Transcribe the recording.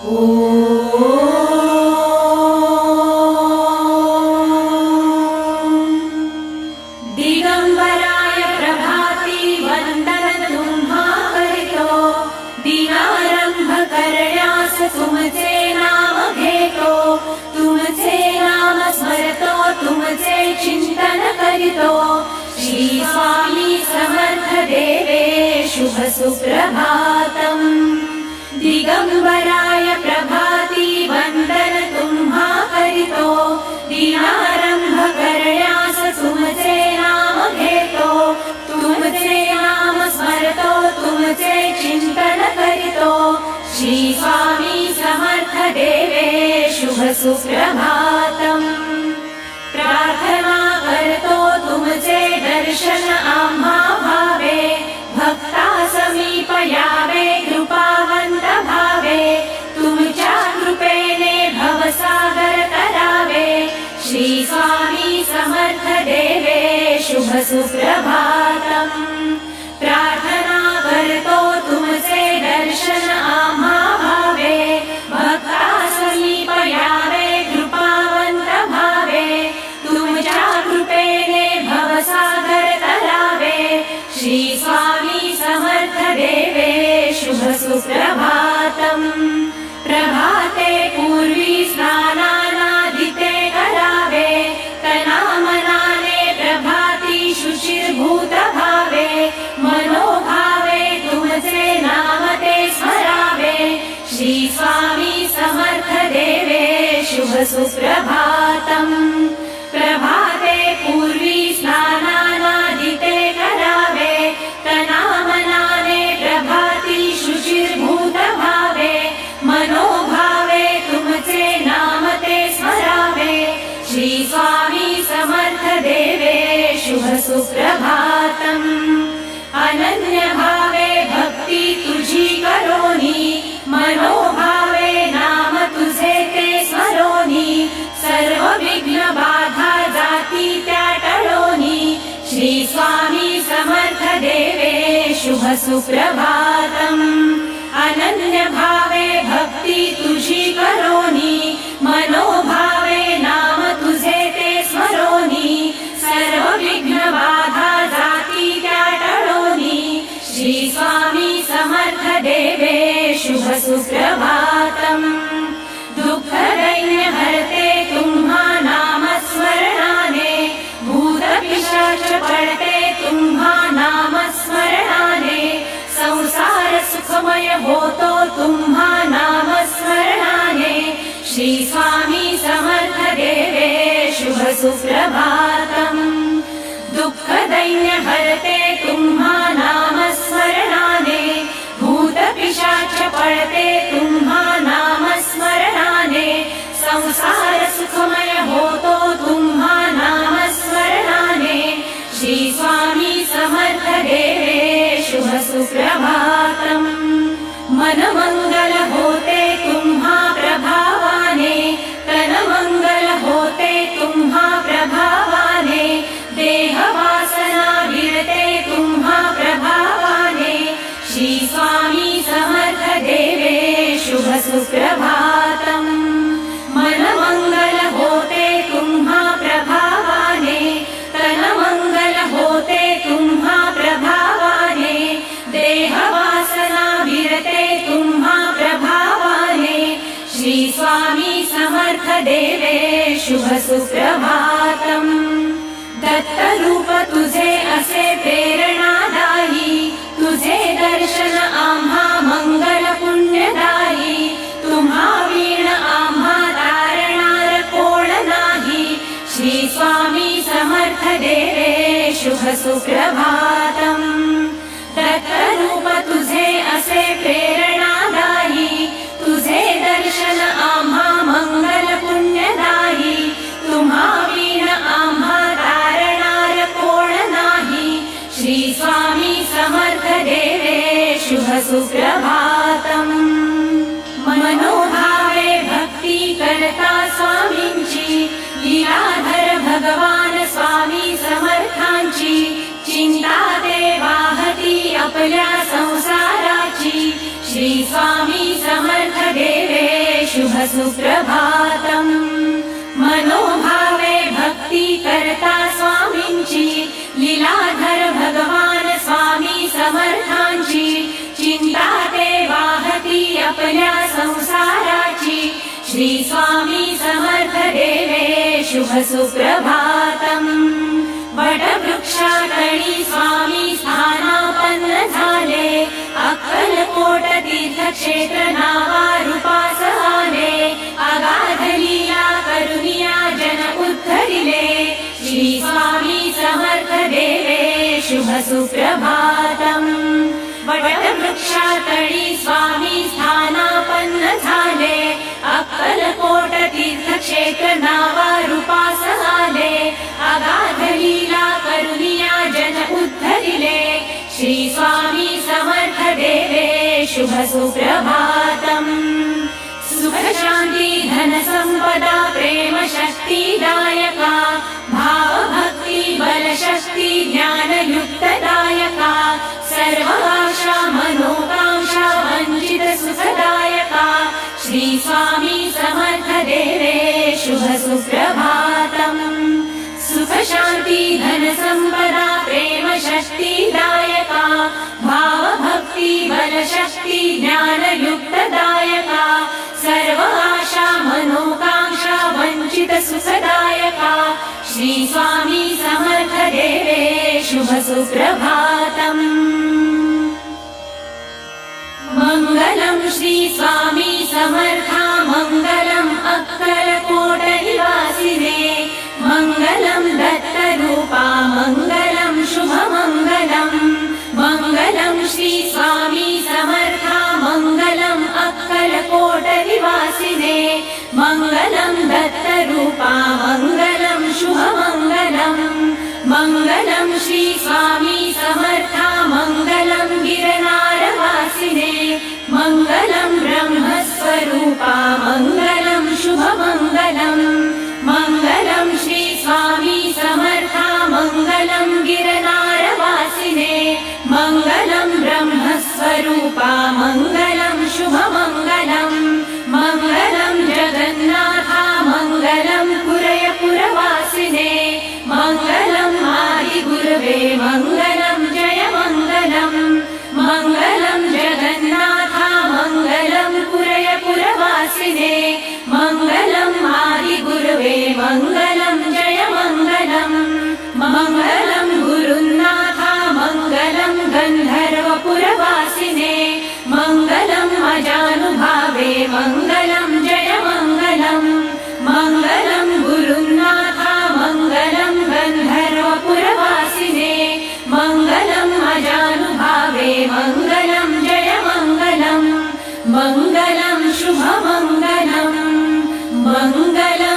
दिगंबराय प्रभाती वंदन तुम्हा करितो, दिनारंभ करण्यास तुमचे नाम घेतो, तुमचे नाम स्मरतो, तुमचे चिंतन करितो। श्री स्वामी समर्थ देवे शुभ सुप्रभातम्। दिगंबराय प्रभाती वंदन तुम्हा करितो, दिनारंभ करण्यास तुमचे नाम घेतो, तुमचे नाम स्मरतो, तुमचे चिंतन करितो। श्री स्वामी समर्थ देवे शुभ सुप्रभातम्। प्रार्थना करतो तुमचे दर्शन आम्हा भावे, भक्ता समीप यावे कृपावंत भावे, तुमच्या कृपेने भवसागर करावे। श्री स्वामी समर्थ देवे शुभ सुप्रभातम्। प्रार्थना करतो तुमचे दर्शन आम्हा भावे, भक्ता समीप यावे कृपावंत भावे, तुमच्या कृपेने भवसागर करावे। श्री स्वामी समर्थ देवे शुभ सुप्रभातम्। प्रभाते पूर्वी स्नानानादिते करावे, तना मनाने प्रभाती शुचिर्भूत भावे, मनोभावे तुमचे नाम ते स्मरावे। श्री स्वामी समर्थ देवे शुभ सुप्रभातम्। प्रभाते पूर्वी स्नानानादिते करावे, तना मनाने प्रभाती शुचिर्भूत भावे, मनोभावे तुमचे नाम ते स्मरावे। श्री स्वामी समर्थ देवे शुभ सुप्रभातम्। अनन्य भावे भक्ती तुझी करोनी, मनोभावे नाम तुझे ते स्मरोनी, सर्व विघ्न बाधा जाती त्या टळोनी। श्री स्वामी समर्थ देवे शुभ सुप्रभातम्। अनन्य भावे भक्ती तुझी करोनी, मनोभावे नाम तुझे ते स्मरोनी, सर्व विघ्न बाधा जाती त्या टळोनी। श्री स्वामी समर्थ देवे शुभ सुप्रभातम्। दुःख दैन्य हरते तुम्हा नाम स्मरणाने, भूत पिशाच पळते तुम्हा नाम स्मरणाने, संसार सुखमय होतो तुम्हा नाम स्मरणाने। श्री स्वामी समर्थ देवे शुभ सुप्रभातम्। दुःख दैन्य हरते तुम्हा नाम स्मरणाने, भूत पिशाच पळते तुम्हा नाम स्मरणाने, संसार सुखमय होतो तुम्हा नाम स्मरणाने। श्री स्वामी समर्थ देवे शुभ सुप्रभातम्। मन मंगल होते तुम्हा प्रभावाने, तन मंगल होते तुम्हा प्रभावाने, देह वासना विरते तुम्हा प्रभावाने। श्री स्वामी समर्थ देवे शुभ सुप्रभातम्। मन मंगल होते तुम्हा प्रभावाने, तन मंगल होते तुम्हा प्रभावाने, देह वासना विरते तुम्हा प्रभावाने। श्री स्वामी समर्थ देवे शुभ सुप्रभातम्। दत्त रूप तुझे असे प्रेरणादायी, तुझे दर्शन आम्हा मंगल पुण्यदायी, तुम्हा वीण आम्हा तारणार कोण नाही। श्री स्वामी समर्थ देवे शुभ सुप्रभातम्। दत्त रूप तुझे असे प्रेरणादायी, तुझे दर्शन आम्हा मंगल पुण्यदायी, तुम्हा वीण आम्हा तारणार कोण नाही। श्री स्वामी समर्थ देवे शुभ सुप्रभातम्। मनोभावे भक्ती करता स्वामींची, लीलाधर भगवान स्वामी समर्थांची, चिंता ते वाहती आपल्या संसाराची। श्री स्वामी समर्थ देवे सुप्रभातम् मनोभावे भक्ती करता स्वामींची लीलाधर भगवान स्वामी समर्थांची चिंता ते वाहती आपल्या संसाराची श्री स्वामी समर्थ देवे शुभ सुप्रभातम् वटवृक्षातळी स्वामी स्थानापन्न झाले अक्कलकोट तीर्थक्षेत्र नावारूपास आले अगाध लीला करुणिया जन उद्धरिले श्री स्वामी समर्थ देवे शुभ सुप्रभातम् वटवृक्षातळी स्वामी स्थानापन्न झाले अक्कलकोट तीर्थक्षेत्र नावारूपास आले अगाध लीला करुणिया जन उद्धरिले श्री स्वामी समर्थ देवे शुभ सुप्रभातम् सुख शांती धन संपदा प्रेम शक्तिदायका भाव भक्ति बल शक्ति ज्ञान युक्तदायका सर्व आशा मनोकांक्षा वंचित सुखदायका श्री स्वामी समर्थ देवे शुभ सुप्रभातम् सुख शांति धन संपदा प्रेम शक्तिदायका भाव भक्ति बल शक्ति ज्ञान युक्तदायका सर्व आशा मनोकांक्षा वंचित सुखदायका श्री स्वामी समर्थ देवे शुभ सुप्रभातम् मंगलम श्री स्वामी समर्था मंगलम अक्कलकोट निवासिने मंगलम दत्तरूपा मंगलम शुभ मंगलम मंगलम श्री स्वामी समर्था मंगलम अक्कलकोट निवासिने मंगलम दत्तरूपा मंगलम शुभ मंगलम मंगलम श्री स्वामी समर्था मंगलम गिरनारवासिने मंगलम ब्रह्मस्वरूपा मंगलम शुभ मंगलम मंगलम श्री स्वामी समर्था मंगलम गिरनारवासिने मंगलम ब्रह्मस्वरूपा मंगलम शुभ मंगलम मंगलम जगन्नाथा मंगलम पुरयपुरवासिने मंगलम आदिगुरवे मंगलम जय मंगलम मंगलम जगन्नाथा मंगलम पुरयपुरवासिने मंगलम आदिगुरवे मंगलम जय मंगलम मंगलम गुरुनाथा मंगलम गंधर्वपुरवासिने मंगलम अजानुभावे मंगलम जय मंगलम मंगलम गुरुनाथा मंगलम गंधर्वपुरवासिने मंगलम अजानुभावे मंगलम जय मंगलम मंगलम शुभ मंगलम मंगलम